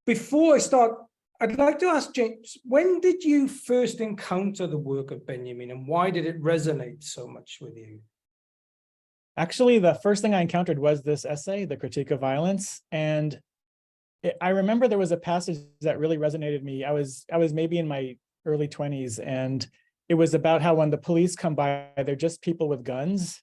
before I start, I'd like to ask James, when did you first encounter the work of Benjamin, and why did it resonate so much with you? Actually, the first thing I encountered was this essay, The Critique of Violence. And I remember there was a passage that really resonated with me. I was maybe in my early 20s, and it was about how when the police come by, they're just people with guns.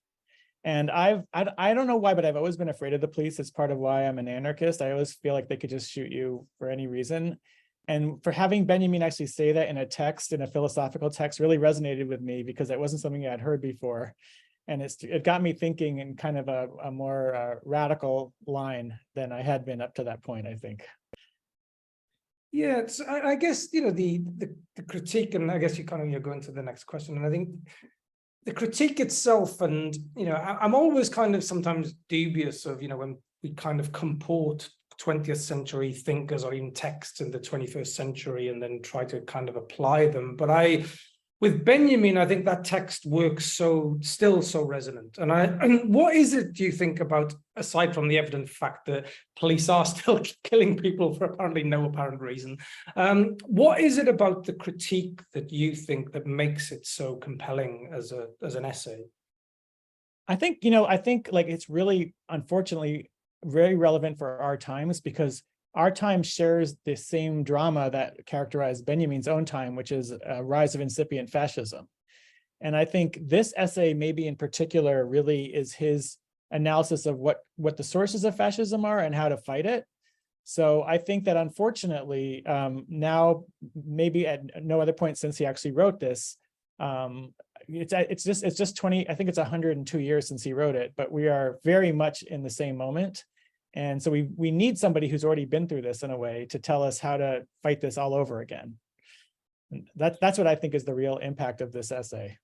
And I don't know why, but I've always been afraid of the police. It's part of why I'm an anarchist. I always feel like they could just shoot you for any reason. And for having Benjamin actually say that in a text, in a philosophical text, really resonated with me, because it wasn't something I'd heard before. And it got me thinking in kind of a more radical line than I had been up to that point, I think. Yeah, it's, I guess, you know, the critique, and I guess you're going to the next question. And I think the critique itself, and, you know, I'm always kind of sometimes dubious of, you know, when we kind of comport 20th century thinkers or even texts in the 21st century and then try to kind of apply them. But with Benjamin, I think that text works still so resonant. And what is it, do you think, about, aside from the evident fact that police are still killing people for apparently no apparent reason, what is it about the critique that you think that makes it so compelling as an essay? I think like it's really, unfortunately, very relevant for our times, because our time shares the same drama that characterized Benjamin's own time, which is a rise of incipient fascism. And I think this essay, maybe in particular, really is his analysis of what the sources of fascism are and how to fight it. So I think that, unfortunately, now, maybe at no other point since he actually wrote this, it's just 20, I think it's 102 years since he wrote it, but we are very much in the same moment. And so we need somebody who's already been through this, in a way, to tell us how to fight this all over again. And that's what I think is the real impact of this essay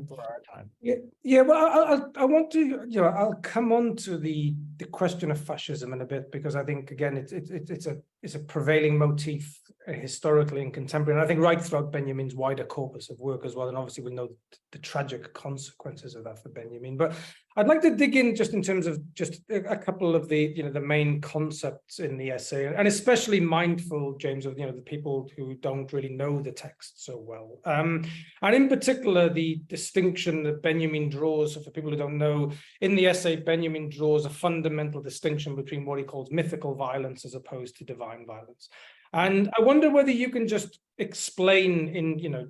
for our time. Yeah. Well, I want to, you know, I'll come on to the question of fascism in a bit, because I think, again, it's a prevailing motif historically and contemporary, and I think right throughout Benjamin's wider corpus of work as well. And obviously we know the tragic consequences of that for Benjamin. But I'd like to dig in just in terms of just a couple of the, you know, the main concepts in the essay, and especially mindful, James, of, you know, the people who don't really know the text so well. And in particular, the distinction that Benjamin draws, so for people who don't know, in the essay, Benjamin draws a fundamental distinction between what he calls mythical violence as opposed to divine violence. And I wonder whether you can just explain in, you know,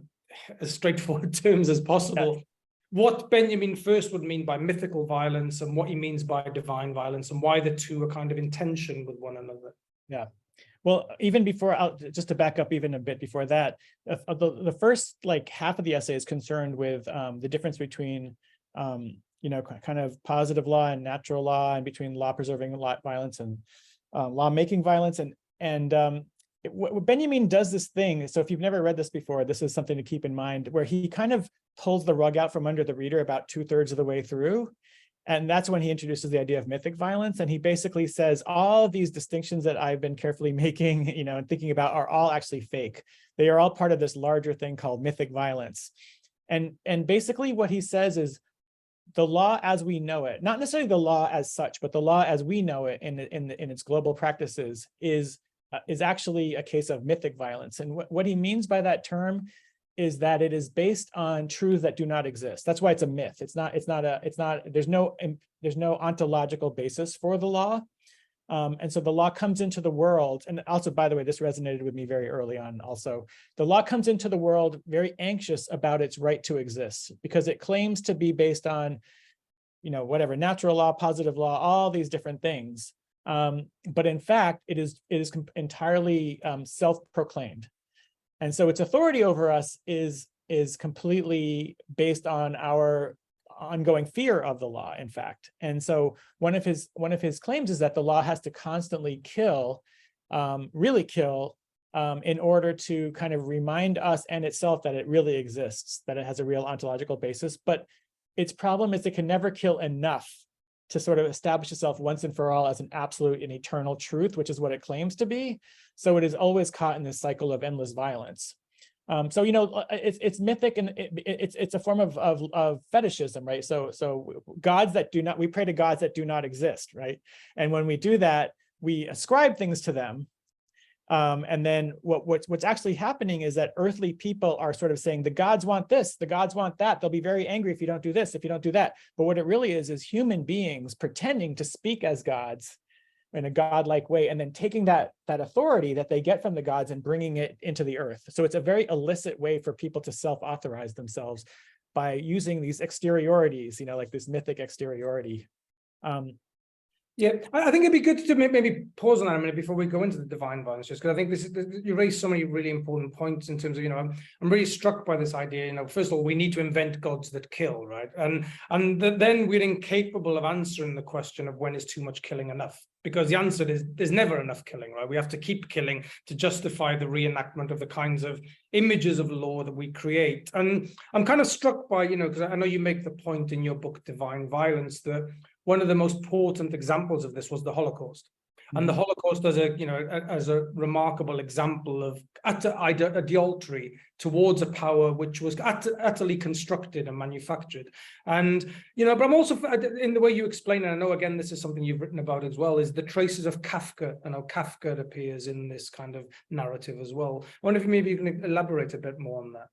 as straightforward terms as possible, what Benjamin first would mean by mythical violence and what he means by divine violence, and why the two are kind of in tension with one another. Yeah. Well, even before, just to back up even a bit before that, the first like half of the essay is concerned with the difference between, you know, kind of positive law and natural law, and between law preserving violence and law making violence. And Benjamin does this thing. So if you've never read this before, this is something to keep in mind, where he kind of pulls the rug out from under the reader about 2/3 of the way through. And that's when he introduces the idea of mythic violence. And he basically says all of these distinctions that I've been carefully making, you know, and thinking about, are all actually fake. They are all part of this larger thing called mythic violence. And basically what he says is, the law as we know it, not necessarily the law as such, but the law as we know it in its global practices is actually a case of mythic violence. And what he means by that term is that it is based on truths that do not exist. That's why it's a myth. There's no ontological basis for the law. And so the law comes into the world. And also, by the way, this resonated with me very early on also. The law comes into the world very anxious about its right to exist, because it claims to be based on, you know, whatever, natural law, positive law, all these different things. But in fact, it is entirely self-proclaimed. And so its authority over us is completely based on our ongoing fear of the law, in fact. And so one of his claims is that the law has to constantly kill, really kill, in order to kind of remind us and itself that it really exists, that it has a real ontological basis. But its problem is it can never kill enough to sort of establish itself once and for all as an absolute and eternal truth, which is what it claims to be. So it is always caught in this cycle of endless violence. So, you know, it's mythic, and it's a form of fetishism, right? So gods that do not, we pray to gods that do not exist, right? And when we do that, we ascribe things to them, And then what's actually happening is that earthly people are sort of saying, the gods want this, the gods want that. They'll be very angry if you don't do this, if you don't do that. But what it really is human beings pretending to speak as gods in a godlike way, and then taking that authority that they get from the gods and bringing it into the earth. So it's a very illicit way for people to self-authorize themselves by using these exteriorities, like this mythic exteriority. Yeah, I think it'd be good to maybe pause on that a minute before we go into the divine violence, just because I think you raised so many really important points in terms of, I'm really struck by this idea, first of all, we need to invent gods that kill, right? And then we're incapable of answering the question of when is too much killing enough, because the answer is there's never enough killing, right? We have to keep killing to justify the reenactment of the kinds of images of law that we create. And I'm kind of struck by, because I know you make the point in your book, Divine Violence, that one of the most potent examples of this was the Holocaust. And the Holocaust as a remarkable example of utter idolatry towards a power which was utterly constructed and manufactured. And, but I'm also, in the way you explain it, I know, again, this is something you've written about as well, is the traces of Kafka and how Kafka appears in this kind of narrative as well. I wonder if maybe you can elaborate a bit more on that.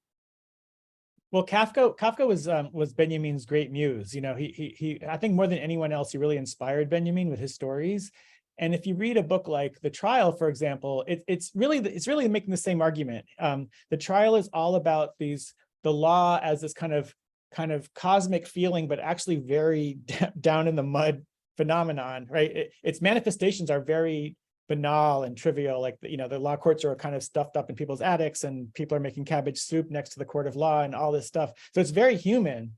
Well, Kafka was Benjamin's great muse. He I think more than anyone else, he really inspired Benjamin with his stories. And if you read a book like The Trial, for example, it's really making the same argument. The Trial is all about the law as this kind of cosmic feeling, but actually very down in the mud phenomenon, right? Its manifestations are very banal and trivial, like the law courts are kind of stuffed up in people's attics, and people are making cabbage soup next to the court of law and all this stuff. So it's very human,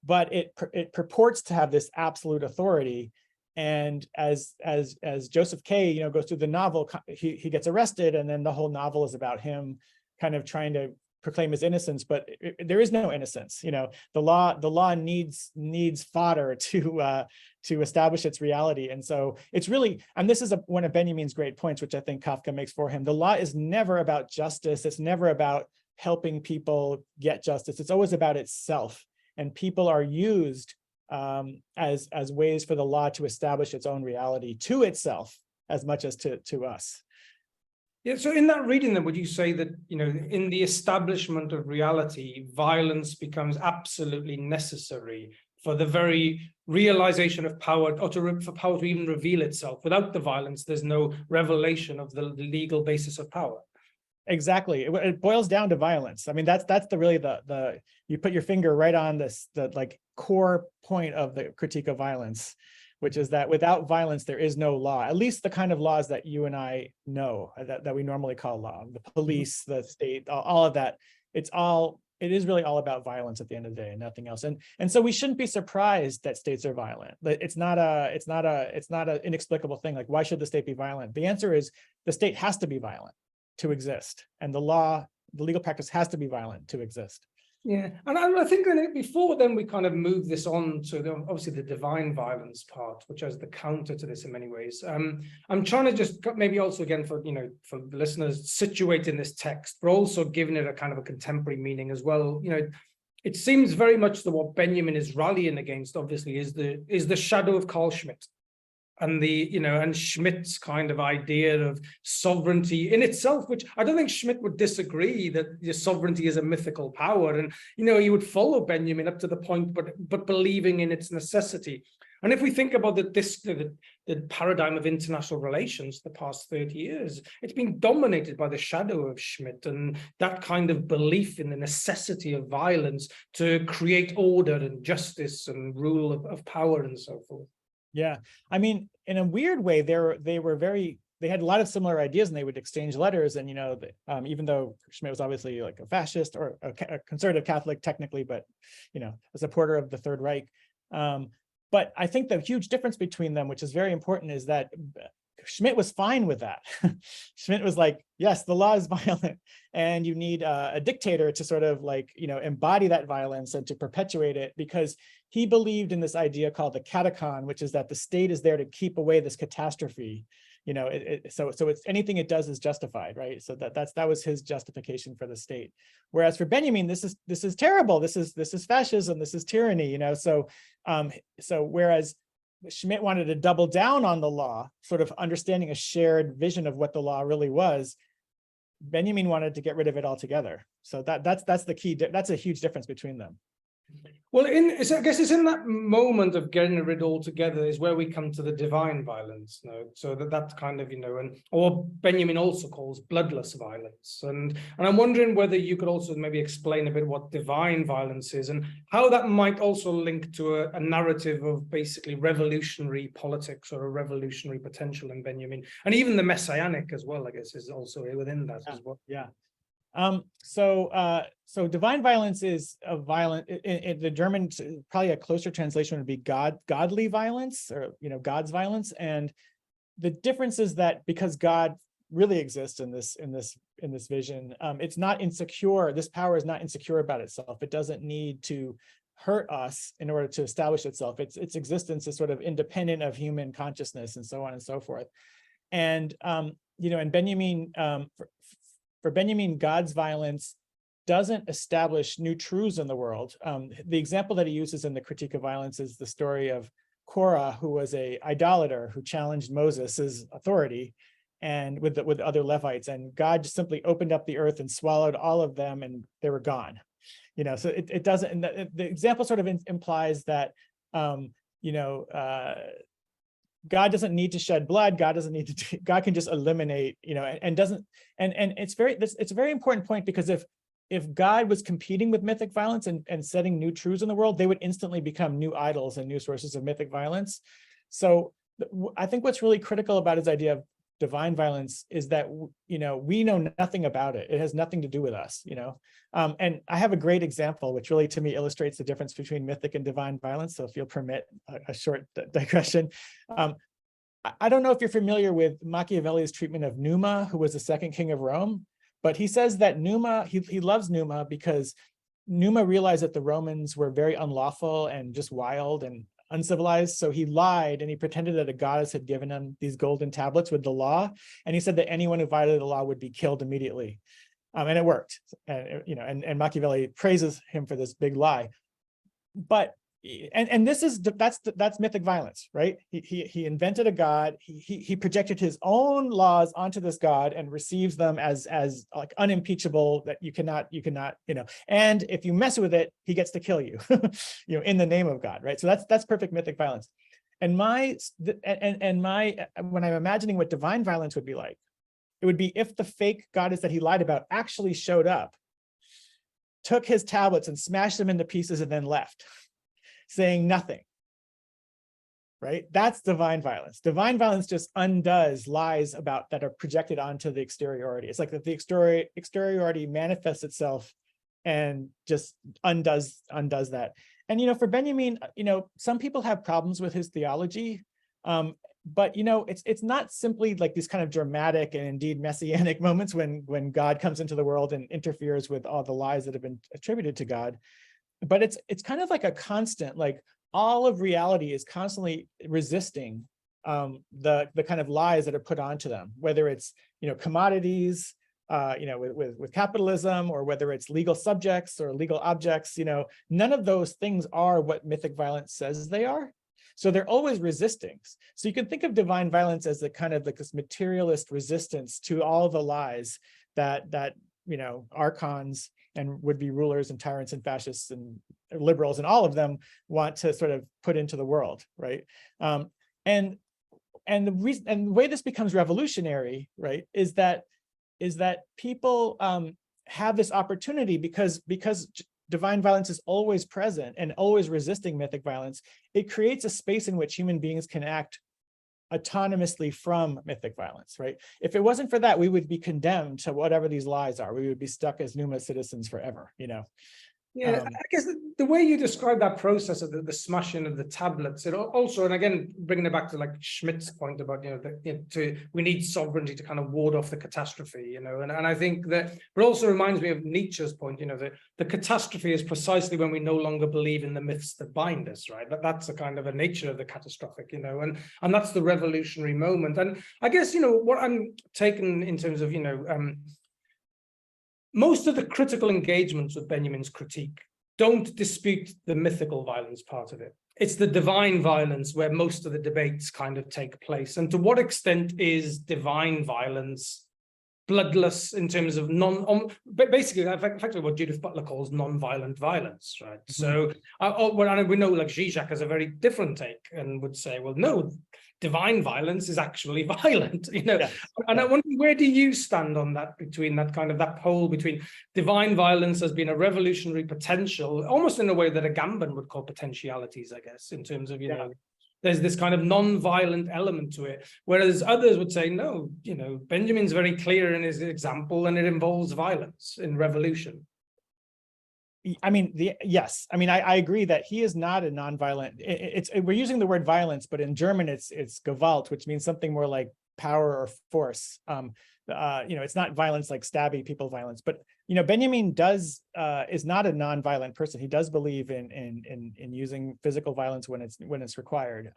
but it purports to have this absolute authority. And as Joseph K. goes through the novel, he gets arrested, and then the whole novel is about him kind of trying to proclaim his innocence, but there is no innocence. The law needs fodder to establish its reality. And so it's really, and this is one of Benjamin's great points, which I think Kafka makes for him. The law is never about justice. It's never about helping people get justice. It's always about itself. And people are used as ways for the law to establish its own reality to itself as much as to us. Yeah, so in that reading, then, would you say that, in the establishment of reality, violence becomes absolutely necessary for the very realization of power, or for power to even reveal itself? Without the violence, there's no revelation of the legal basis of power. Exactly. It boils down to violence. I mean, that's the you put your finger right on the core point of the critique of violence, which is that without violence, there is no law, at least the kind of laws that you and I know, that we normally call law, the police, the state, all of that. It is really all about violence at the end of the day and nothing else. And so we shouldn't be surprised that states are violent. It's not an inexplicable thing. Like, why should the state be violent? The answer is the state has to be violent to exist. And the legal practice has to be violent to exist. Yeah, and I think that before then we kind of move this on to obviously the divine violence part, which is the counter to this in many ways. I'm trying to just maybe also, again, for the listeners, situate in this text, but also giving it a kind of a contemporary meaning as well. It seems very much that what Benjamin is rallying against, obviously, is the shadow of Carl Schmitt. And and Schmitt's kind of idea of sovereignty in itself, which I don't think Schmitt would disagree that the sovereignty is a mythical power, and he would follow Benjamin up to the point, but believing in its necessity. And if we think about the paradigm of international relations the past 30 years, it's been dominated by the shadow of Schmitt and that kind of belief in the necessity of violence to create order and justice and rule of power and so forth. Yeah, I mean, in a weird way, they had a lot of similar ideas, and they would exchange letters. And even though Schmitt was obviously like a fascist or a conservative Catholic technically, but a supporter of the Third Reich. But I think the huge difference between them, which is very important, is that Schmitt was fine with that. Schmitt was like, yes, the law is violent, and you need a dictator to sort of embody that violence and to perpetuate it, because he believed in this idea called the catacon, which is that the state is there to keep away this catastrophe. So it's anything it does is justified, right? So that was his justification for the state. Whereas for Benjamin, this is terrible. This is fascism. This is tyranny. So whereas Schmitt wanted to double down on the law, sort of understanding a shared vision of what the law really was, Benjamin wanted to get rid of it altogether. So that's the key. That's a huge difference between them. Well, I guess it's in that moment of getting rid altogether is where we come to the divine violence. So that kind of, or Benjamin also calls bloodless violence. And I'm wondering whether you could also maybe explain a bit what divine violence is and how that might also link to a narrative of basically revolutionary politics or a revolutionary potential in Benjamin, and even the messianic as well, I guess, is also within that as well. Yeah. So divine violence is a violent, in the German, probably a closer translation would be godly violence, or, God's violence. And the difference is that because God really exists in this vision, it's not insecure. This power is not insecure about itself. It doesn't need to hurt us in order to establish itself. Its existence is sort of independent of human consciousness and so on and so forth. And, and Benjamin, for Benjamin, God's violence doesn't establish new truths in the world. The example that he uses in the Critique of Violence is the story of Korah, who was an idolater who challenged Moses' authority and with other Levites, and God just simply opened up the earth and swallowed all of them, and they were gone. So it doesn't. And the example sort of implies that God doesn't need to shed blood. God doesn't need to. God can just eliminate, and doesn't. And it's a very important point, because if God was competing with mythic violence and setting new truths in the world, they would instantly become new idols and new sources of mythic violence. So I think what's really critical about his idea of divine violence is that we know nothing about it. It has nothing to do with us. And I have a great example, which really to me illustrates the difference between mythic and divine violence. So if you'll permit a short digression. I don't know if you're familiar with Machiavelli's treatment of Numa, who was the second king of Rome, but he says that Numa, he loves Numa because Numa realized that the Romans were very unlawful and just wild and uncivilized. So he lied and he pretended that a goddess had given him these golden tablets with the law. And he said that anyone who violated the law would be killed immediately. And it worked. And Machiavelli praises him for this big lie. But that's mythic violence, right? He invented a god. He projected his own laws onto this god and receives them as like unimpeachable, that you cannot, and if you mess with it, he gets to kill you, in the name of God, right? So that's perfect mythic violence. And when I'm imagining what divine violence would be like, it would be if the fake goddess that he lied about actually showed up, took his tablets and smashed them into pieces and then left, saying nothing, right? That's divine violence. Divine violence just undoes lies that are projected onto the exteriority. It's like that the exteriority manifests itself and just undoes that. And, for Benjamin, some people have problems with his theology, but, it's not simply like these kind of dramatic and indeed messianic moments when God comes into the world and interferes with all the lies that have been attributed to God. But it's kind of like a constant, like all of reality is constantly resisting the kind of lies that are put onto them, whether it's, commodities, with capitalism, or whether it's legal subjects or legal objects, none of those things are what mythic violence says they are. So they're always resisting. So you can think of divine violence as the kind of like this materialist resistance to all the lies that archons and would-be rulers and tyrants and fascists and liberals and all of them want to sort of put into the world, right? And the way this becomes revolutionary, right, is that people have this opportunity because divine violence is always present and always resisting mythic violence. It creates a space in which human beings can act autonomously from mythic violence, right? If it wasn't for that, we would be condemned to whatever these lies are. We would be stuck as Numa citizens forever, Yeah, I guess the way you describe that process of the smashing of the tablets, it also, and again, bringing it back to like Schmidt's point about, we need sovereignty to kind of ward off the catastrophe, and I think that, but also reminds me of Nietzsche's point, the catastrophe is precisely when we no longer believe in the myths that bind us, right? That's a kind of a nature of the catastrophic, and that's the revolutionary moment. And I guess, what I'm taking in terms of, most of the critical engagements with Benjamin's critique don't dispute the mythical violence part of it. It's the divine violence where most of the debates kind of take place. And to what extent is divine violence bloodless in terms of basically effectively what Judith Butler calls non-violent violence, right? So we know like Zizek has a very different take and would say, well, no, divine violence is actually violent, and I wonder, where do you stand on that, between that kind of that pole between divine violence as being a revolutionary potential, almost in a way that Agamben would call potentialities, I guess, in terms of, there's this kind of non-violent element to it, whereas others would say, no, Benjamin's very clear in his example, and it involves violence in revolution. I mean, yes. I mean, I agree that he is not a non-violent. We're using the word violence, but in German it's Gewalt, which means something more like power or force. It's not violence like stabbing people violence, but Benjamin is not a non-violent person. He does believe in using physical violence when it's required,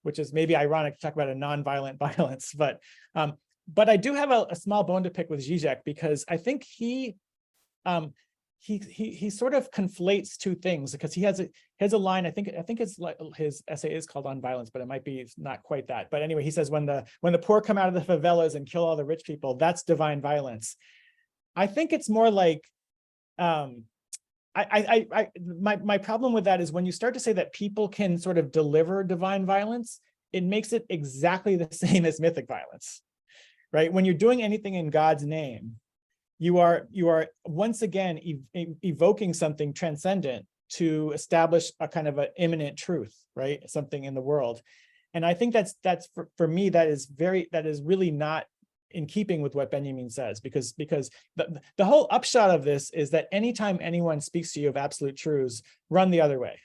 which is maybe ironic to talk about a non-violent violence. But I do have a small bone to pick with Zizek, because I think he sort of conflates two things, because he has a line. I think it's like his essay is called On Violence, but it might be not quite that. But anyway, he says when the poor come out of the favelas and kill all the rich people, that's divine violence. I think it's more like my problem with that is when you start to say that people can sort of deliver divine violence, it makes it exactly the same as mythic violence, right? When you're doing anything in God's name, you are once again evoking something transcendent to establish a kind of an immanent truth, right? Something in the world. And I think that's for me, that is really not in keeping with what Benjamin says, because the whole upshot of this is that anytime anyone speaks to you of absolute truths, run the other way.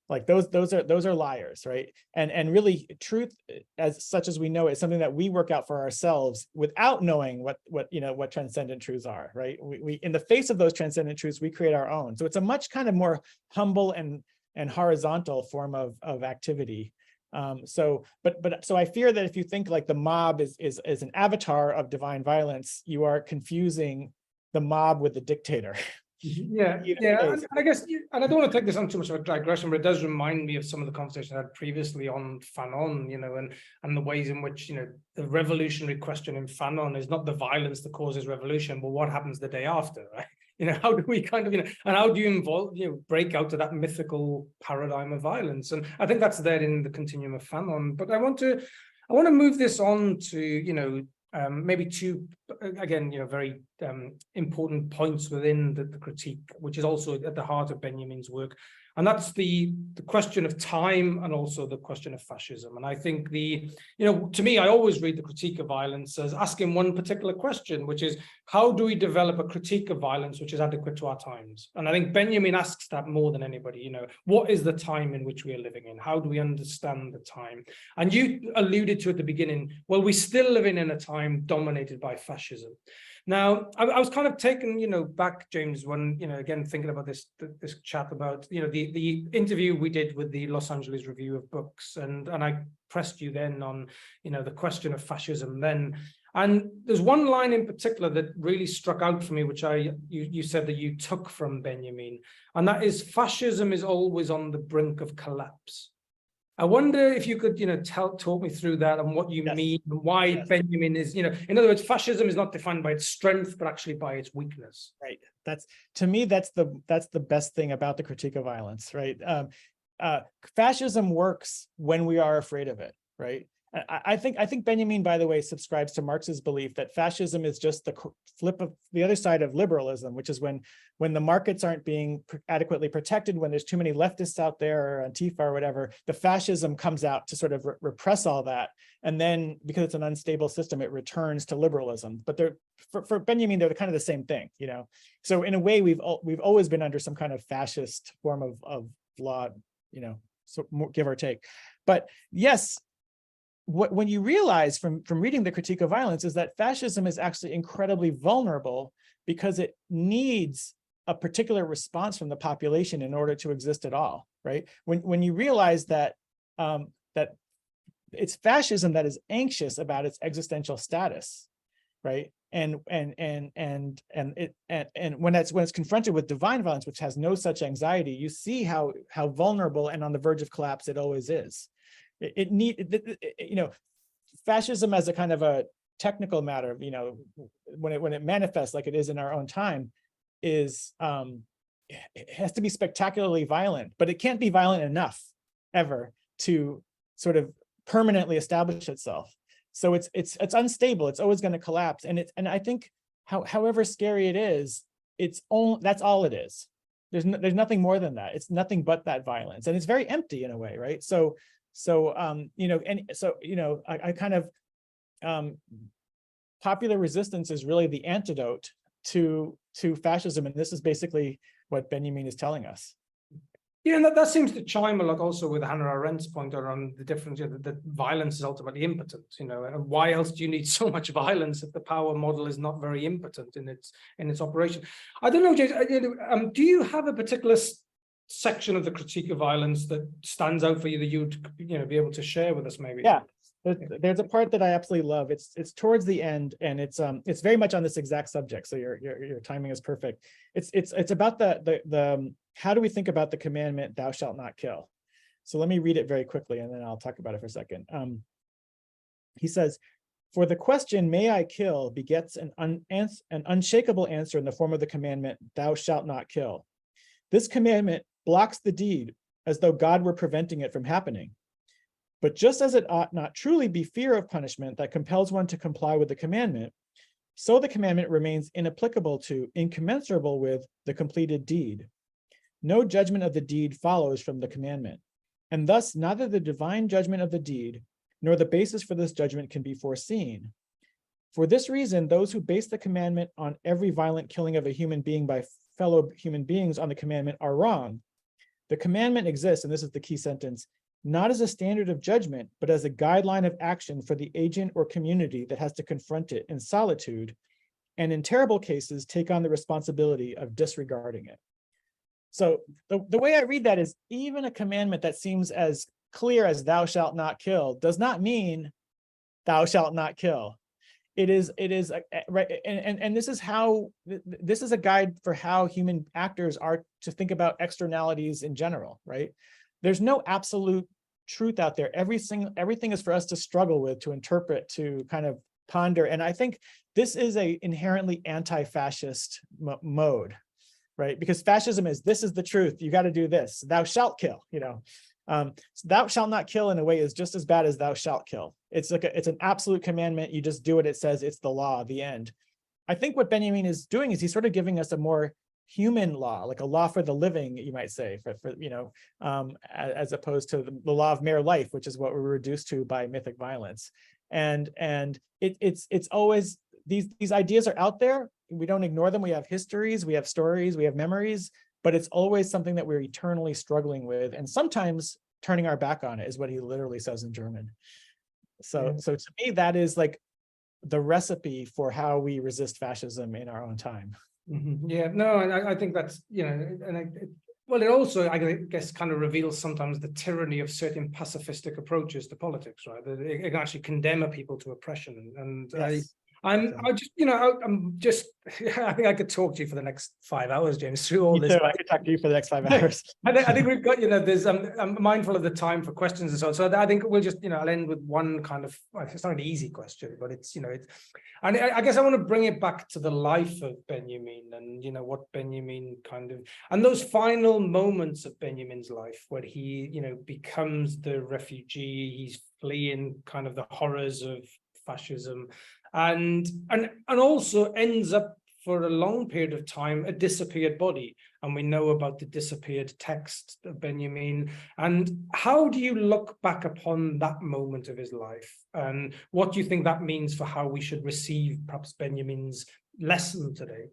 Like those are liars, right? And really, truth as such as we know it is something that we work out for ourselves without knowing what transcendent truths are, right? We in the face of those transcendent truths, we create our own. So it's a much kind of more humble and horizontal form of activity. So I fear that if you think like the mob is an avatar of divine violence, you are confusing the mob with the dictator. Yeah. And I guess, and I don't want to take this on too much of a digression, but it does remind me of some of the conversations I had previously on Fanon, and the ways in which, the revolutionary question in Fanon is not the violence that causes revolution, but what happens the day after, right? How do we kind of, and how do you break out of that mythical paradigm of violence? And I think that's there in the continuum of Fanon. But I want to move this on to, maybe two, again, very important points within the critique, which is also at the heart of Benjamin's work. And that's the question of time, and also the question of fascism. And I think to me, I always read the critique of violence as asking one particular question, which is, how do we develop a critique of violence which is adequate to our times? And I think Benjamin asks that more than anybody, what is the time in which we are living in? How do we understand the time? And you alluded to at the beginning, well, we're still living in a time dominated by fascism. Now, I was kind of taken, back, James, when, again, thinking about this chat about, the interview we did with the Los Angeles Review of Books, and I pressed you then on, the question of fascism then. And there's one line in particular that really struck out for me, which you said that you took from Benjamin, and that is, fascism is always on the brink of collapse. I wonder if you could, talk me through that and what you mean, and why Benjamin is, in other words, fascism is not defined by its strength, but actually by its weakness. Right. To me, that's the best thing about the critique of violence, right? Fascism works when we are afraid of it, right? I think Benjamin, by the way, subscribes to Marx's belief that fascism is just the flip of the other side of liberalism, which is when the markets aren't being adequately protected, when there's too many leftists out there, or Antifa or whatever, the fascism comes out to sort of repress all that. And then, because it's an unstable system, it returns to liberalism. But for Benjamin, they're kind of the same thing, So in a way, we've always been under some kind of fascist form of law, so give or take. But yes, when you realize from reading the critique of violence is that fascism is actually incredibly vulnerable, because it needs a particular response from the population in order to exist at all, right? When you realize that that it's fascism that is anxious about its existential status, right? And when it's confronted with divine violence, which has no such anxiety, you see how vulnerable and on the verge of collapse it always is. Fascism as a kind of technical matter, when it manifests like it is in our own time, is it has to be spectacularly violent, but it can't be violent enough ever to sort of permanently establish itself. So it's unstable. It's always going to collapse. And I think however scary it is, that's all it is. There's nothing more than that. It's nothing but that violence, and it's very empty in a way, right? I kind of popular resistance is really the antidote to fascism, and this is basically what Benjamin is telling us. Yeah, and that seems to chime a lot also with Hannah Arendt's point around the difference, that violence is ultimately impotent, and why else do you need so much violence if the power model is not very impotent in its operation? I don't know, James, do you have a particular section of the critique of violence that stands out for you that you'd be able to share with us maybe? Yeah. There's a part that I absolutely love. It's towards the end, and it's very much on this exact subject. So your timing is perfect. It's about the how do we think about the commandment, thou shalt not kill? So let me read it very quickly, and then I'll talk about it for a second. He says, for the question, may I kill, begets an unshakable answer in the form of the commandment, thou shalt not kill. This commandment blocks the deed as though God were preventing it from happening. But just as it ought not truly be fear of punishment that compels one to comply with the commandment, so the commandment remains inapplicable to, incommensurable with, the completed deed. No judgment of the deed follows from the commandment, and thus neither the divine judgment of the deed nor the basis for this judgment can be foreseen. For this reason, those who base the commandment on every violent killing of a human being by fellow human beings on the commandment are wrong. The commandment exists, and this is the key sentence, not as a standard of judgment, but as a guideline of action for the agent or community that has to confront it in solitude, and in terrible cases, take on the responsibility of disregarding it. So the way I read that is, even a commandment that seems as clear as thou shalt not kill does not mean thou shalt not kill. It is right, and this is a guide for how human actors are to think about externalities in general, right? There's no absolute truth out there. Everything is for us to struggle with, to interpret, to kind of ponder. And I think this is a inherently anti-fascist mode, right? Because fascism is, this is the truth. You got to do this. Thou shalt kill. So thou shalt not kill in a way is just as bad as thou shalt kill. It's like it's an absolute commandment. You just do what it says. It's the law. The end. I think what Benjamin is doing is he's sort of giving us a more human law, like a law for the living, you might say, as opposed to the law of mere life, which is what we're reduced to by mythic violence. And it's always these ideas are out there. We don't ignore them. We have histories, we have stories, we have memories, but it's always something that we're eternally struggling with, and sometimes turning our back on it, is what he literally says in German. So to me, that is like the recipe for how we resist fascism in our own time. Mm-hmm. Yeah, no, I think that's, well, it also, I guess, kind of reveals sometimes the tyranny of certain pacifistic approaches to politics, right? That it can actually condemn a people to oppression. And yes. I think I could talk to you for the next 5 hours, James, through all this. I could talk to you for the next 5 hours. I think we've got, there's, I'm mindful of the time for questions and so on. So I think we'll just, I'll end with one kind of, it's not an easy question, but it's, and I guess I want to bring it back to the life of Benjamin and, what Benjamin kind of, and those final moments of Benjamin's life where he, becomes the refugee, he's fleeing kind of the horrors of fascism, and also ends up for a long period of time a disappeared body, and we know about the disappeared text of Benjamin. And how do you look back upon that moment of his life, and what do you think that means for how we should receive perhaps Benjamin's lesson today?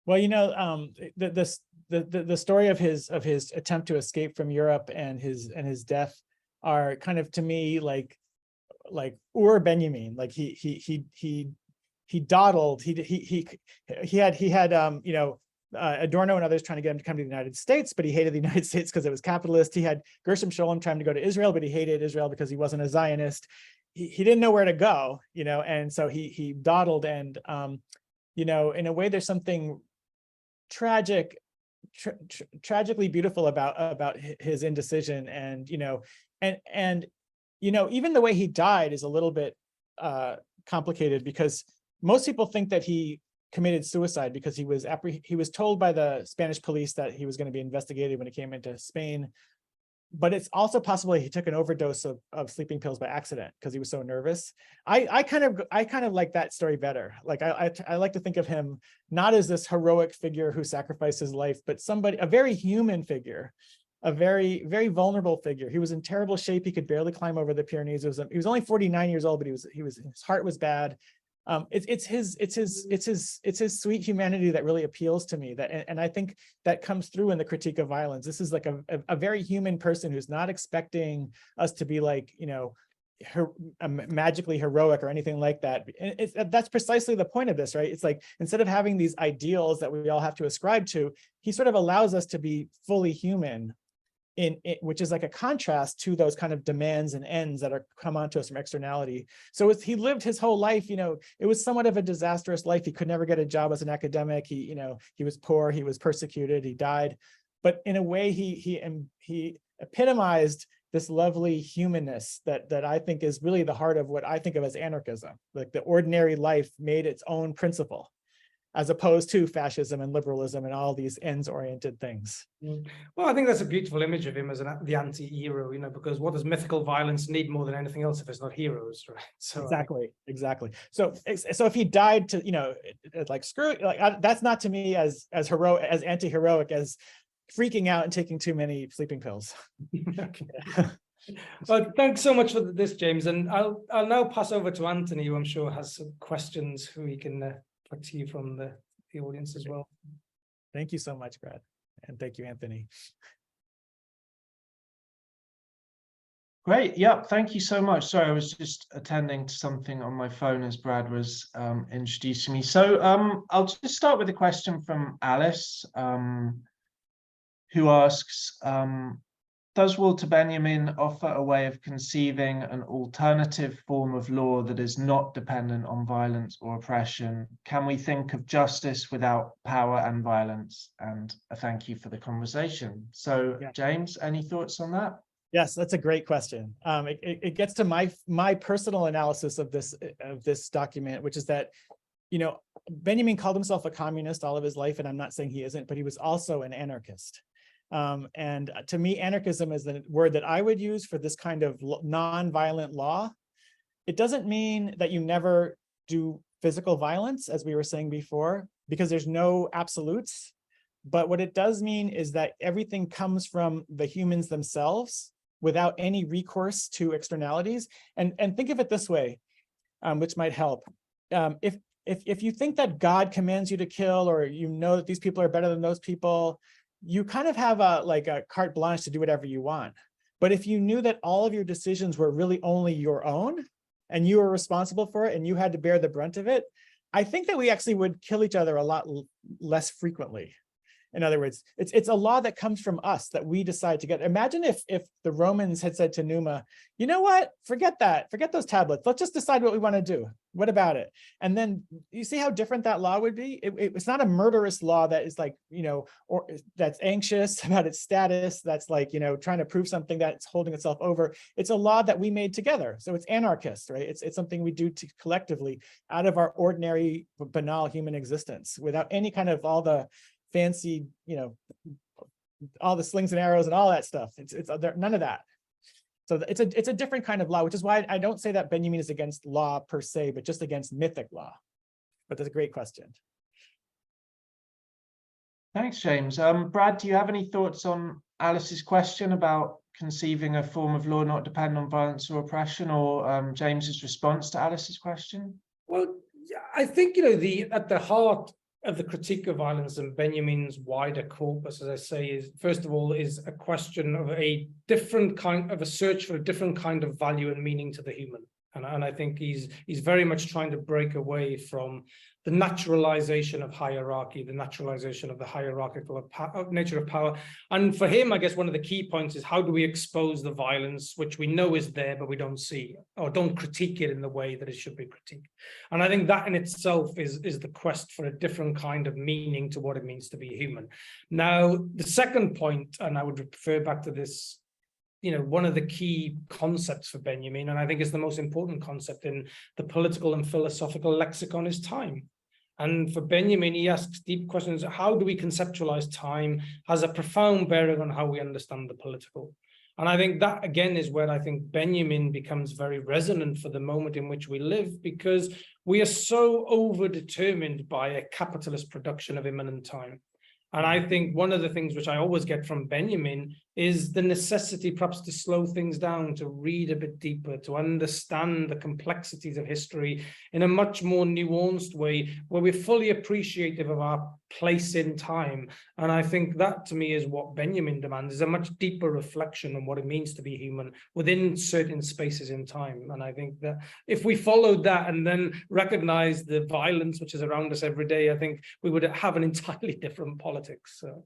Well, the story of his attempt to escape from Europe and his death are kind of, to me, like Benjamin. Like he dawdled. He had Adorno and others trying to get him to come to the United States, but he hated the United States because it was capitalist. He had Gershom Scholem trying to go to Israel, but he hated Israel because he wasn't a Zionist. He didn't know where to go, and so he dawdled. And in a way, there's something tragically beautiful about his indecision. And even the way he died is a little bit complicated, because most people think that he committed suicide because he was told by the Spanish police that he was going to be investigated when he came into Spain. But it's also possible he took an overdose of sleeping pills by accident because he was so nervous. I kind of like that story better. Like I like to think of him not as this heroic figure who sacrificed his life, but a very human figure, a very, very vulnerable figure. He was in terrible shape. He could barely climb over the Pyrenees. He was only 49 years old, but his heart was bad. It's his sweet humanity that really appeals to me. And I think that comes through in the critique of violence. This is like a very human person who's not expecting us to be like, magically heroic or anything like that. And that's precisely the point of this, right? It's like, instead of having these ideals that we all have to ascribe to, he sort of allows us to be fully human, which is like a contrast to those kind of demands and ends that come onto us from externality. So he lived his whole life, it was somewhat of a disastrous life. He could never get a job as an academic. He was poor, he was persecuted, he died. But in a way, he epitomized this lovely humanness that I think is really the heart of what I think of as anarchism, like the ordinary life made its own principle, as opposed to fascism and liberalism and all these ends-oriented things. Well, I think that's a beautiful image of him as the anti-hero, because what does mythical violence need more than anything else if it's not heroes, right? So exactly. So if he died to, like screw it, like that's not to me as heroic, as anti-heroic as freaking out and taking too many sleeping pills. Okay. Well, thanks so much for this, James. And I'll now pass over to Anthony, who I'm sure has some questions who he can put to you from the audience as well. Thank you so much, Brad. And thank you, Anthony. Great. Yeah, thank you so much. Sorry, I was just attending to something on my phone as Brad was introducing me. So I'll just start with a question from Alice, who asks, does Walter Benjamin offer a way of conceiving an alternative form of law that is not dependent on violence or oppression? Can we think of justice without power and violence? And a thank you for the conversation. So, yeah. James, any thoughts on that? Yes, that's a great question. It gets to my personal analysis of this document, which is that, Benjamin called himself a communist all of his life, and I'm not saying he isn't, but he was also an anarchist. And to me, anarchism is the word that I would use for this kind of non-violent law. It doesn't mean that you never do physical violence, as we were saying before, because there's no absolutes. But what it does mean is that everything comes from the humans themselves without any recourse to externalities. And think of it this way, which might help. If you think that God commands you to kill, or that these people are better than those people, you kind of have a carte blanche to do whatever you want. But if you knew that all of your decisions were really only your own, and you were responsible for it, and you had to bear the brunt of it, I think that we actually would kill each other a lot less frequently. In other words, it's a law that comes from us that we decide to get. Imagine if the Romans had said to Numa, you know what, forget that, forget those tablets. Let's just decide what we want to do. What about it? And then you see how different that law would be? It's not a murderous law that is like, or that's anxious about its status, that's like, trying to prove something that's holding itself over. It's a law that we made together. So it's anarchist, right? It's something we do collectively out of our ordinary, banal human existence without any kind of all the fancy, all the slings and arrows and all that stuff. It's none of that. So it's a different kind of law, which is why I don't say that Benjamin is against law per se, but just against mythic law. But that's a great question. Thanks, James. Brad, do you have any thoughts on Alice's question about conceiving a form of law not dependent on violence or oppression, or James's response to Alice's question? Well, yeah, I think, at the heart of the critique of violence and Benjamin's wider corpus, as I say, is first of all is a question of a search for a different kind of value and meaning to the human. And I think he's very much trying to break away from the naturalization of hierarchy, the naturalization of the hierarchical nature of power. And for him, I guess one of the key points is how do we expose the violence, which we know is there, but we don't see, or don't critique it in the way that it should be critiqued. And I think that in itself is the quest for a different kind of meaning to what it means to be human. Now, the second point, and I would refer back to this one of the key concepts for Benjamin, and I think it's the most important concept in the political and philosophical lexicon, is time. And for Benjamin, he asks deep questions. How do we conceptualize time? Has a profound bearing on how we understand the political. And I think that, again, is where I think Benjamin becomes very resonant for the moment in which we live, because we are so overdetermined by a capitalist production of immanent time. And I think one of the things which I always get from Benjamin is the necessity perhaps to slow things down, to read a bit deeper, to understand the complexities of history in a much more nuanced way, where we're fully appreciative of our place in time. And I think that, to me, is what Benjamin demands, is a much deeper reflection on what it means to be human within certain spaces in time. And I think that if we followed that and then recognize the violence which is around us every day, I think we would have an entirely different politics. So.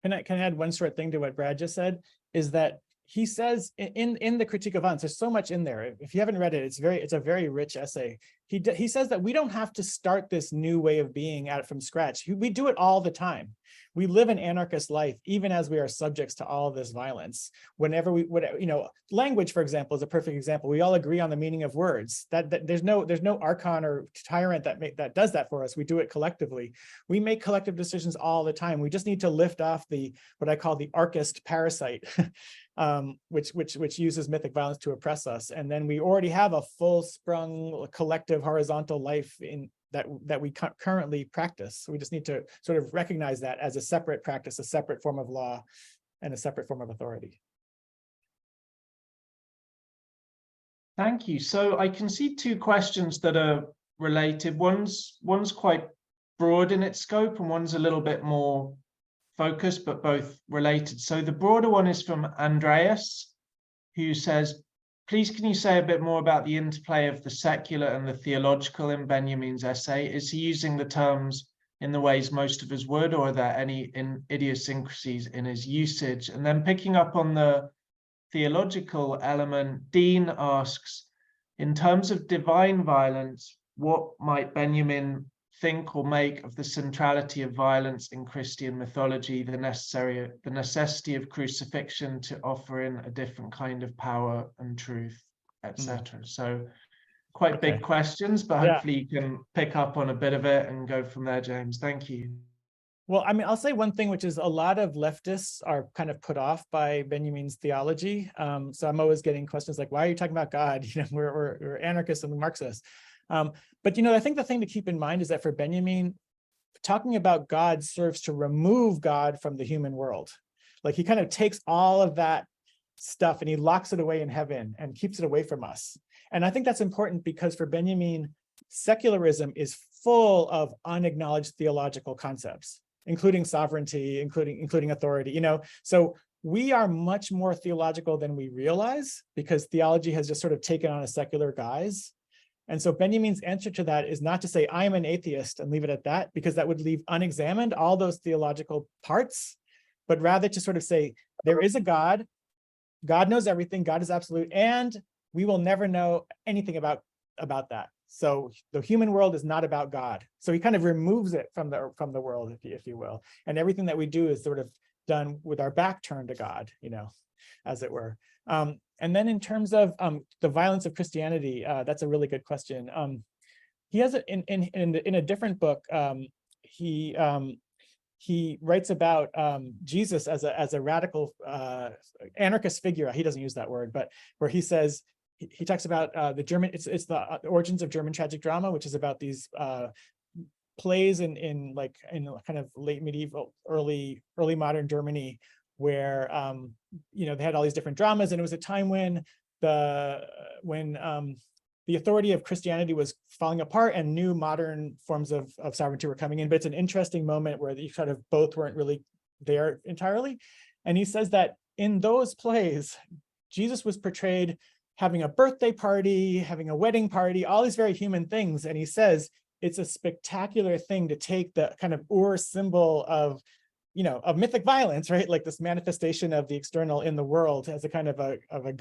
Can I add one short thing to what Brad just said, is that he says in the Critique of Violence, there's so much in there. If you haven't read it, it's a very rich essay. He says that we don't have to start this new way of being out from scratch. We do it all the time. We live an anarchist life, even as we are subjects to all this violence. Whenever language, for example, is a perfect example. We all agree on the meaning of words. That there's no archon or tyrant that does that for us. We do it collectively. We make collective decisions all the time. We just need to lift off what I call the archist parasite, which uses mythic violence to oppress us. And then we already have a full-sprung collective horizontal life that we currently practice. We just need to sort of recognize that as a separate practice, a separate form of law, and a separate form of authority. Thank you. So I can see two questions that are related. One's quite broad in its scope, and one's a little bit more focused, but both related. So the broader one is from Andreas, who says, please, can you say a bit more about the interplay of the secular and the theological in Benjamin's essay? Is he using the terms in the ways most of us would, or are there any idiosyncrasies in his usage? And then picking up on the theological element, Dean asks, in terms of divine violence, what might Benjamin think or make of the centrality of violence in Christian mythology, the necessity of crucifixion to offer in a different kind of power and truth, etc. So quite big questions, but hopefully you can pick up on a bit of it and go from there, James. Thank you. Well, I mean, I'll say one thing, which is a lot of leftists are kind of put off by Benjamin's theology. So I'm always getting questions like, why are you talking about God? We're anarchists and Marxists. But I think the thing to keep in mind is that for Benjamin, talking about God serves to remove God from the human world. Like, he kind of takes all of that stuff and he locks it away in heaven and keeps it away from us. And I think that's important because for Benjamin, secularism is full of unacknowledged theological concepts, including sovereignty, including authority. So we are much more theological than we realize, because theology has just sort of taken on a secular guise. And so Benjamin's answer to that is not to say, I am an atheist and leave it at that, because that would leave unexamined all those theological parts, but rather to sort of say, there is a God, God knows everything, God is absolute, and we will never know anything about that. So the human world is not about God. So he kind of removes it from the world, if you will. And everything that we do is sort of done with our back turned to God, as it were. And then in terms of the violence of Christianity, that's a really good question. He has in a different book, he writes about Jesus as a radical anarchist figure. He doesn't use that word, but where he says, he talks about it's the origins of German tragic drama, which is about these plays in kind of late medieval, early modern Germany, where they had all these different dramas, and it was a time when the authority of Christianity was falling apart and new modern forms of sovereignty were coming in. But it's an interesting moment where you kind of both weren't really there entirely. And he says that in those plays, Jesus was portrayed having a birthday party, having a wedding party, all these very human things. And he says it's a spectacular thing to take the kind of symbol of mythic violence, right? Like this manifestation of the external in the world as a kind of a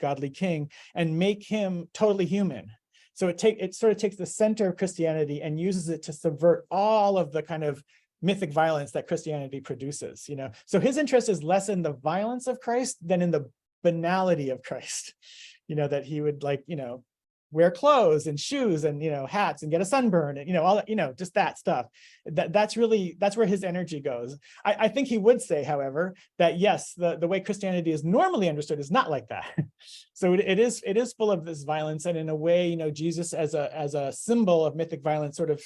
godly king, and make him totally human. So it sort of takes the center of Christianity and uses it to subvert all of the kind of mythic violence that Christianity produces, So his interest is less in the violence of Christ than in the banality of Christ, that he would wear clothes and shoes and, hats and get a sunburn and, all that, just that stuff. That's where his energy goes. I think he would say, however, that yes, the way Christianity is normally understood is not like that. So it is full of this violence. And in a way, Jesus as a symbol of mythic violence sort of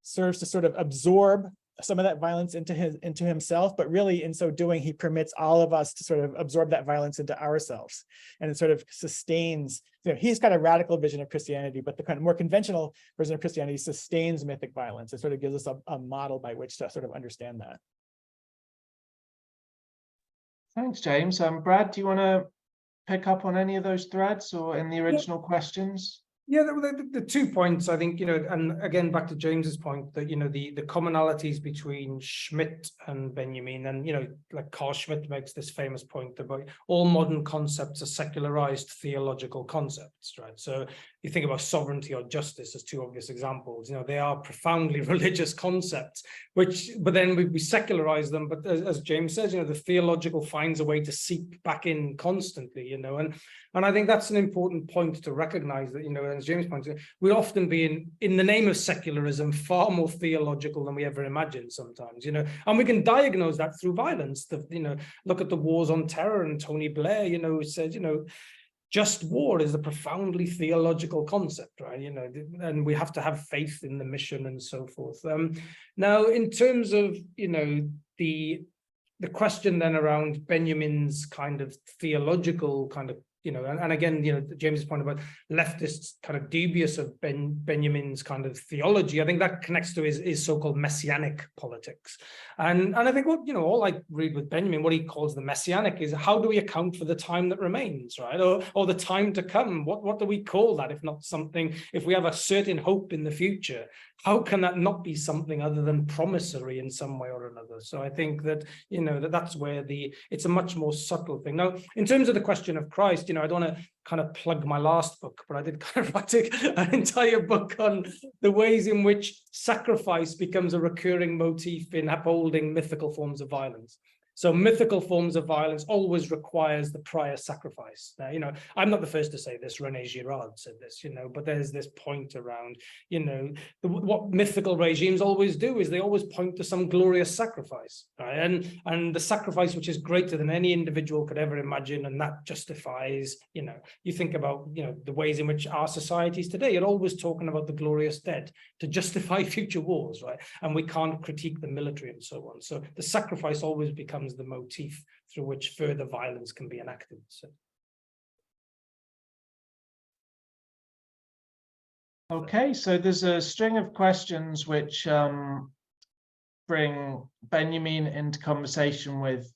serves to sort of absorb some of that violence into himself, but really in so doing, he permits all of us to sort of absorb that violence into ourselves. And it sort of sustains, he's got a radical vision of Christianity, but the kind of more conventional version of Christianity sustains mythic violence. It sort of gives us a model by which to sort of understand that. Thanks, James. Brad, do you want to pick up on any of those threads or in the original questions? Yeah, the 2 points, I think, and again, back to James's point that, the commonalities between Schmidt and Benjamin, and, like Carl Schmitt makes this famous point about all modern concepts are secularized theological concepts, right? So you think about sovereignty or justice as two obvious examples, they are profoundly religious concepts, but then we secularize them. But as James says, the theological finds a way to seep back in constantly, and I think that's an important point to recognize that, as James points out, we'll often be in the name of secularism far more theological than we ever imagined sometimes, and we can diagnose that through violence. Look at the wars on terror, and Tony Blair, who says, just war is a profoundly theological concept, right? And we have to have faith in the mission and so forth. Now, in terms of, the question then around Benjamin's kind of theological kind of, and again, James's point about leftists kind of dubious of Benjamin's kind of theology, I think that connects to his so-called messianic politics. And I think all I read with Benjamin, what he calls the messianic is, how do we account for the time that remains, right? Or the time to come? What do we call that if not something, if we have a certain hope in the future, how can that not be something other than promissory in some way or another? So I think that, that's where it's a much more subtle thing. Now, in terms of the question of Christ, I don't want to kind of plug my last book, but I did kind of write an entire book on the ways in which sacrifice becomes a recurring motif in upholding mythical forms of violence. So mythical forms of violence always requires the prior sacrifice. Now, I'm not the first to say this. René Girard said this, but there's this point around, what mythical regimes always do is they always point to some glorious sacrifice, right? And the sacrifice which is greater than any individual could ever imagine, and that justifies, you think about, the ways in which our societies today are always talking about the glorious dead to justify future wars, right? And we can't critique the military and so on. So the sacrifice always becomes the motif through which further violence can be enacted. So. Okay, so there's a string of questions which bring Benjamin into conversation with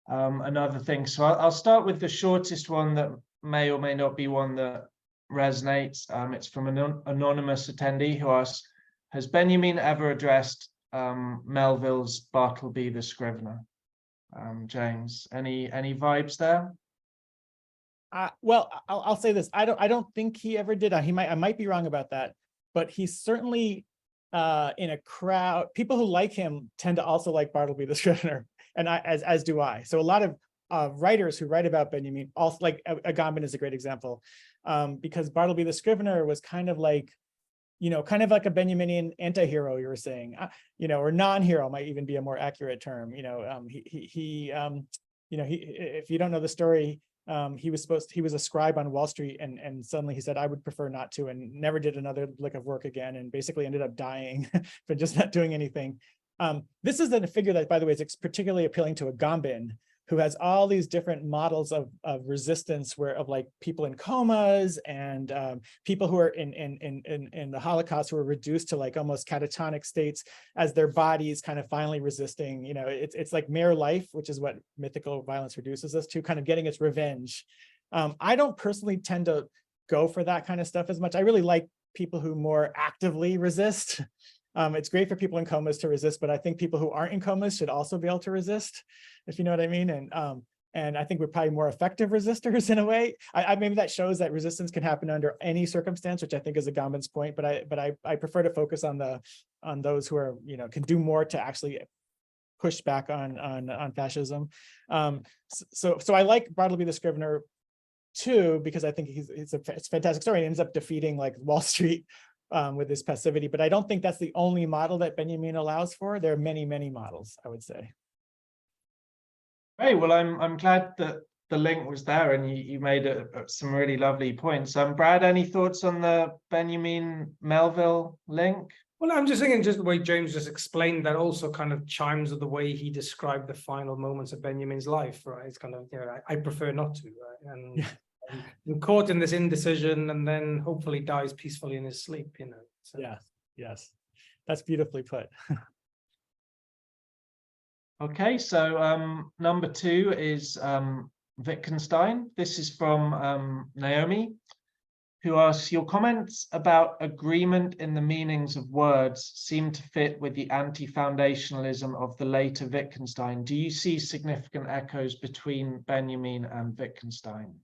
another thing. So I'll start with the shortest one that may or may not be one that resonates. It's from an anonymous attendee who asks, has Benjamin ever addressed Melville's Bartleby the Scrivener? James, any vibes there? Well, I'll say this. I don't think he ever did. I might be wrong about that, but he's certainly in a crowd. People who like him tend to also like Bartleby the Scrivener, and as do I. So a lot of writers who write about Benjamin, also like Agamben is a great example, because Bartleby the Scrivener was kind of like a Benjaminian anti-hero, you were saying, or non-hero might even be a more accurate term. If you don't know the story, he was a scribe on Wall Street, and suddenly he said, I would prefer not to, and never did another lick of work again, and basically ended up dying for just not doing anything. This is a figure that, by the way, is particularly appealing to Agamben, who has all these different models of resistance, of like people in comas and people who are in the Holocaust who are reduced to like almost catatonic states as their bodies kind of finally resisting. It's like mere life, which is what mythical violence reduces us to, kind of getting its revenge. I don't personally tend to go for that kind of stuff as much. I really like people who more actively resist. It's great for people in comas to resist, but I think people who aren't in comas should also be able to resist, if you know what I mean. And I think we're probably more effective resistors in a way. Maybe that shows that resistance can happen under any circumstance, which I think is Agamben's point. But I prefer to focus on those who are, can do more to actually push back on fascism. So I like Bartleby the Scrivener too, because I think it's a fantastic story. He ends up defeating like Wall Street with his passivity, but I don't think that's the only model that Benjamin allows for. There are many, many models, I would say. Hey, well, I'm glad that the link was there, and you made some really lovely points. Brad, any thoughts on the Benjamin Melville link? Well, I'm just thinking, just the way James just explained that also kind of chimes with the way he described the final moments of Benjamin's life, right? It's kind of, you know, I prefer not to, right? And, and caught in this indecision, and then hopefully dies peacefully in his sleep, you know. So. Yes, that's beautifully put. Okay, so number 2 is Wittgenstein. This is from Naomi, who asks, your comments about agreement in the meanings of words seem to fit with the anti-foundationalism of the later Wittgenstein. Do you see significant echoes between Benjamin and Wittgenstein?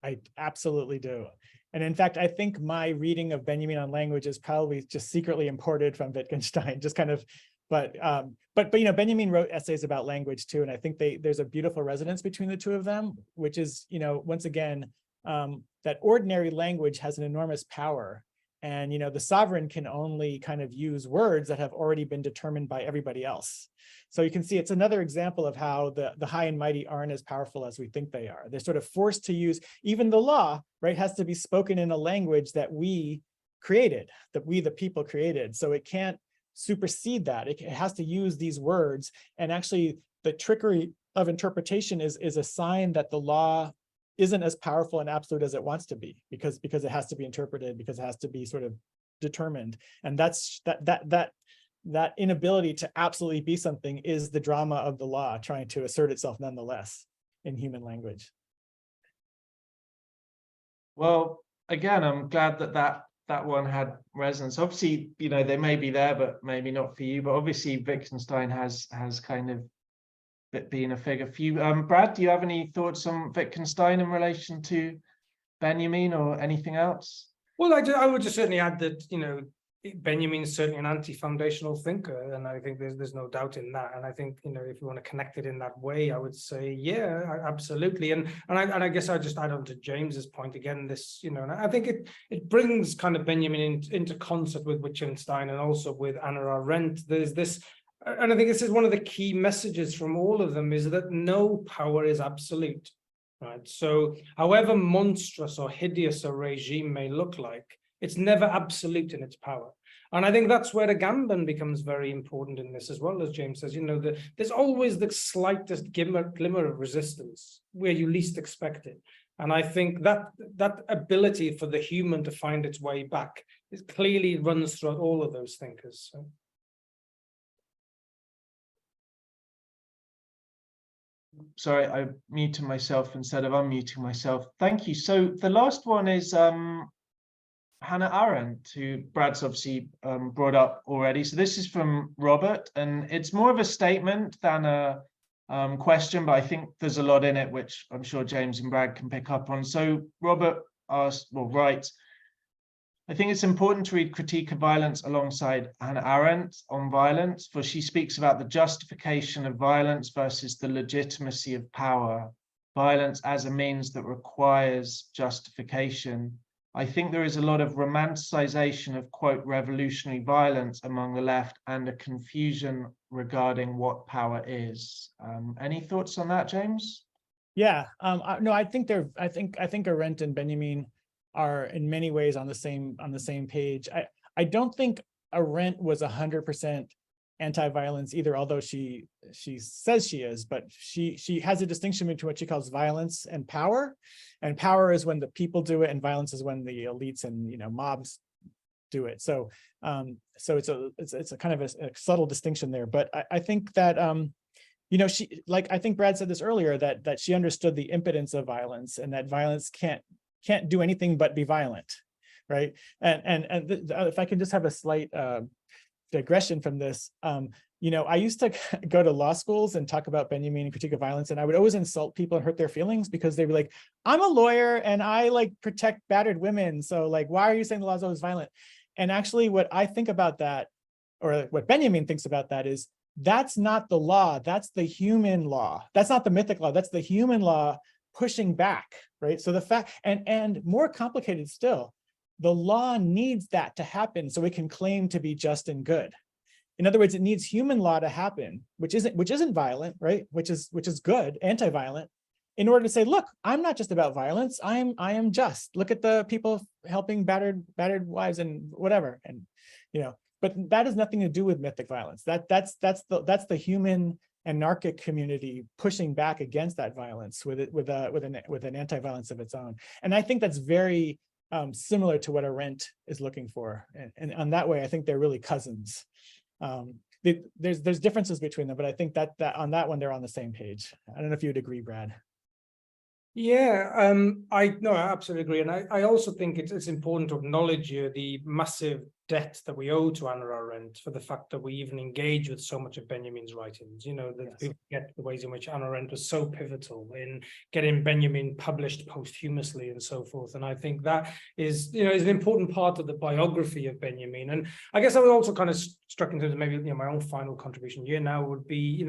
I absolutely do. And in fact, I think my reading of Benjamin on language is probably just secretly imported from Wittgenstein, just kind of, but you know, Benjamin wrote essays about language too. And I think there's a beautiful resonance between the two of them, which is, you know, once again, that ordinary language has an enormous power. And, you know, the sovereign can only kind of use words that have already been determined by everybody else. So you can see it's another example of how the high and mighty aren't as powerful as we think they are. They're sort of forced to use, even the law, right, has to be spoken in a language that we created, that we, the people, created. So it can't supersede that. It has to use these words. And actually, the trickery of interpretation is a sign that the law isn't as powerful and absolute as it wants to be, because it has to be interpreted, because it has to be sort of determined. And that's that inability to absolutely be something is the drama of the law trying to assert itself nonetheless in human language. Well, again, I'm glad that one had resonance. Obviously, you know, they may be there, but maybe not for you. But obviously, Wittgenstein has kind of being a figure for you. Brad, do you have any thoughts on Wittgenstein in relation to Benjamin or anything else? Well, I would just certainly add that, you know, Benjamin's certainly an anti-foundational thinker, and I think there's no doubt in that. And I think, you know, if you want to connect it in that way, I would say, yeah, absolutely. And I guess I just add on to James's point again, this, you know, and I think it brings kind of Benjamin into concert with Wittgenstein and also with Hannah Arendt. There's this, and I think this is one of the key messages from all of them, is that no power is absolute, right? So however monstrous or hideous a regime may look like, it's never absolute in its power. And I think that's where Agamben becomes very important in this as well, as James says, you know, there's always the slightest glimmer of resistance where you least expect it. And I think that ability for the human to find its way back, it clearly runs throughout all of those thinkers. So. Sorry, I muted myself instead of unmuting myself. Thank you. So the last one is Hannah Arendt, who Brad's obviously brought up already. So this is from Robert, and it's more of a statement than a question, but I think there's a lot in it, which I'm sure James and Brad can pick up on. So Robert writes, I think it's important to read Critique of Violence alongside Hannah Arendt on violence, for she speaks about the justification of violence versus the legitimacy of power, violence as a means that requires justification. I think there is a lot of romanticization of, quote, revolutionary violence among the left and a confusion regarding what power is. Any thoughts on that, James? Yeah, no, I think Arendt and Benjamin are in many ways on the same page. I don't think Arendt was 100% anti-violence either, although she says she is, but she has a distinction between what she calls violence and power. And power is when the people do it, and violence is when the elites and, you know, mobs do it. So it's a kind of a subtle distinction there. But I think that you know, she, like, I think Brad said this earlier, that she understood the impotence of violence, and that violence can't do anything but be violent, right? And if I can just have a slight digression from this, you know, I used to go to law schools and talk about Benjamin and Critique of Violence, and I would always insult people and hurt their feelings, because they'd be like, I'm a lawyer and I like protect battered women, so like, why are you saying the law is always violent? And actually what I think about that, or what Benjamin thinks about that, is that's not the law, that's the human law. That's not the mythic law, that's the human law pushing back, right? So the fact, and more complicated still, the law needs that to happen so it can claim to be just and good. In other words, it needs human law to happen, which isn't violent, right? Which is good, anti-violent, in order to say, look, I'm not just about violence. I am just. Look at the people helping battered wives and whatever, and But that has nothing to do with mythic violence. That's the human anarchic community pushing back against that violence with an anti-violence of its own. And I think that's very similar to what Arendt is looking for. And on that way, I think they're really cousins. There's differences between them, but I think that on that one, they're on the same page. I don't know if you'd agree, Brad. Yeah, I absolutely agree. And I also think it's important to acknowledge here the massive debt that we owe to Hannah Arendt for the fact that we even engage with so much of Benjamin's writings. That Yes. people get the ways in which Hannah Arendt was so pivotal in getting Benjamin published posthumously and so forth. And I think that is an important part of the biography of Benjamin. And I guess I was also kind of struck into maybe my own final contribution here now would be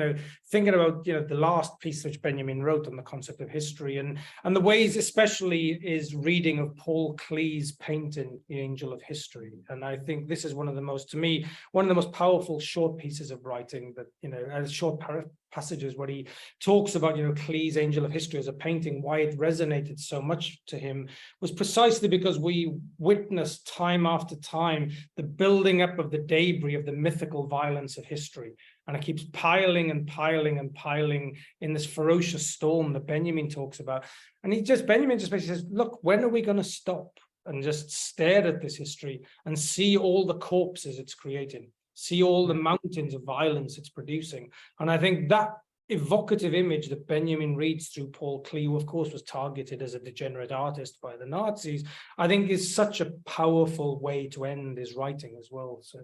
thinking about the last piece which Benjamin wrote on the concept of history and the ways, especially is reading of Paul Klee's painting, The Angel of History. And I think this is one of the most powerful short pieces of writing that, short passages where he talks about, Klee's Angel of History as a painting, why it resonated so much to him was precisely because we witnessed time after time the building up of the debris of the mythical violence of history. And it keeps piling and piling and piling in this ferocious storm that Benjamin talks about. And Benjamin just basically says, look, when are we going to stop and just stare at this history and see all the corpses it's creating, see all the mountains of violence it's producing? And I think that evocative image that Benjamin reads through Paul Klee, who of course was targeted as a degenerate artist by the Nazis, I think is such a powerful way to end his writing as well. So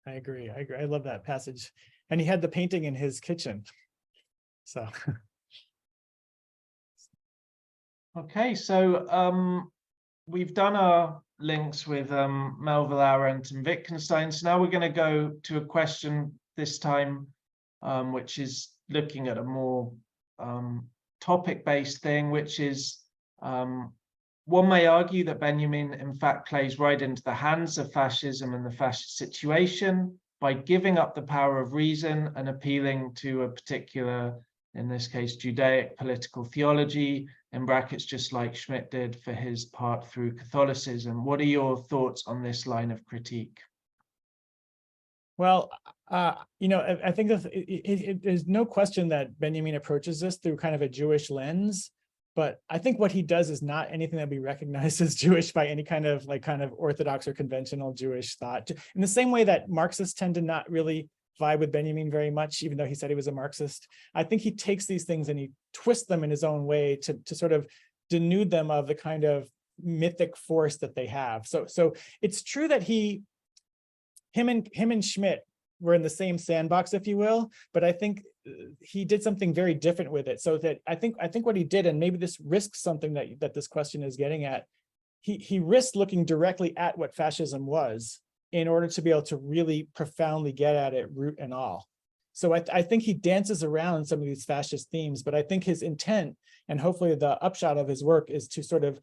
I agree. I love that passage. And he had the painting in his kitchen. So. Okay, so we've done our links with Melville, Arendt and Wittgenstein. So now we're going to go to a question this time, which is looking at a more topic-based thing, which is one may argue that Benjamin, in fact, plays right into the hands of fascism and the fascist situation by giving up the power of reason and appealing to a particular, in this case, Judaic political theology, in brackets, just like Schmitt did for his part through Catholicism. What are your thoughts on this line of critique? Well, I think there's no question that Benjamin approaches this through kind of a Jewish lens. But I think what he does is not anything that we recognize as Jewish by any kind of orthodox or conventional Jewish thought. In the same way that Marxists tend to not really vibe with Benjamin very much, even though he said he was a Marxist. I think he takes these things and he twists them in his own way to sort of denude them of the kind of mythic force that they have. So it's true that him and Schmitt were in the same sandbox, if you will, but I think he did something very different with it. So that I think what he did, and maybe this risks something that this question is getting at, he risked looking directly at what fascism was in order to be able to really profoundly get at it, root and all. So I think he dances around some of these fascist themes, but I think his intent, and hopefully the upshot of his work, is to sort of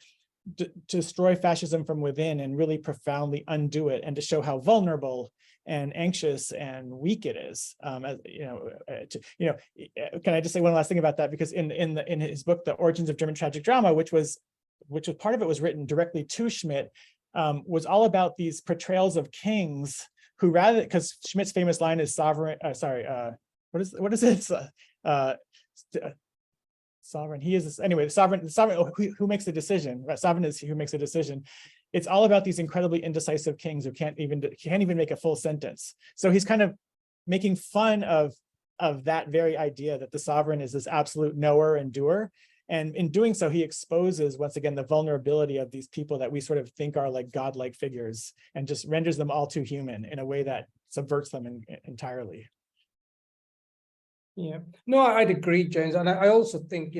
destroy fascism from within and really profoundly undo it, and to show how vulnerable and anxious and weak it is. Can I just say one last thing about that? Because in his book, The Origins of German Tragic Drama, which was part of it was written directly to Schmitt, was all about these portrayals of kings who, rather, because Schmitt's famous line is sovereign. What is it? Sovereign. He is anyway. The sovereign who makes the decision. Right? Sovereign is he who makes a decision. It's all about these incredibly indecisive kings who can't even make a full sentence. So he's kind of making fun of that very idea that the sovereign is this absolute knower and doer. And in doing so, he exposes, once again, the vulnerability of these people that we sort of think are like godlike figures, and just renders them all too human in a way that subverts them entirely. Yeah, no, I'd agree, James. And I also think,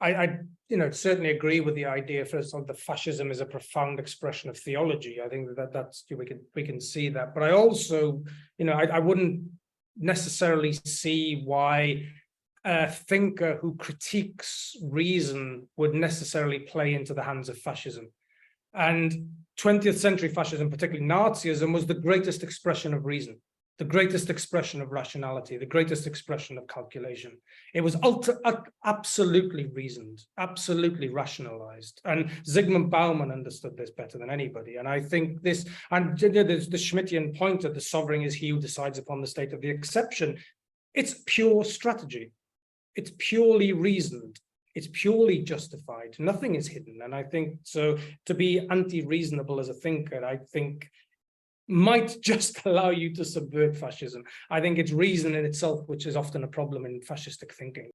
I certainly agree with the idea first of the fascism is a profound expression of theology. I think that's we can see that, but I also, I wouldn't necessarily see why a thinker who critiques reason would necessarily play into the hands of fascism. And 20th century fascism, particularly Nazism, was the greatest expression of reason, the greatest expression of rationality, the greatest expression of calculation. It was absolutely reasoned, absolutely rationalized. And Zygmunt Bauman understood this better than anybody. And I think this, and there's the Schmittian point that the sovereign is he who decides upon the state of the exception. It's pure strategy. It's purely reasoned. It's purely justified. Nothing is hidden. And I think so to be anti-reasonable as a thinker, I think might just allow you to subvert fascism. I think it's reason in itself, which is often a problem in fascistic thinking.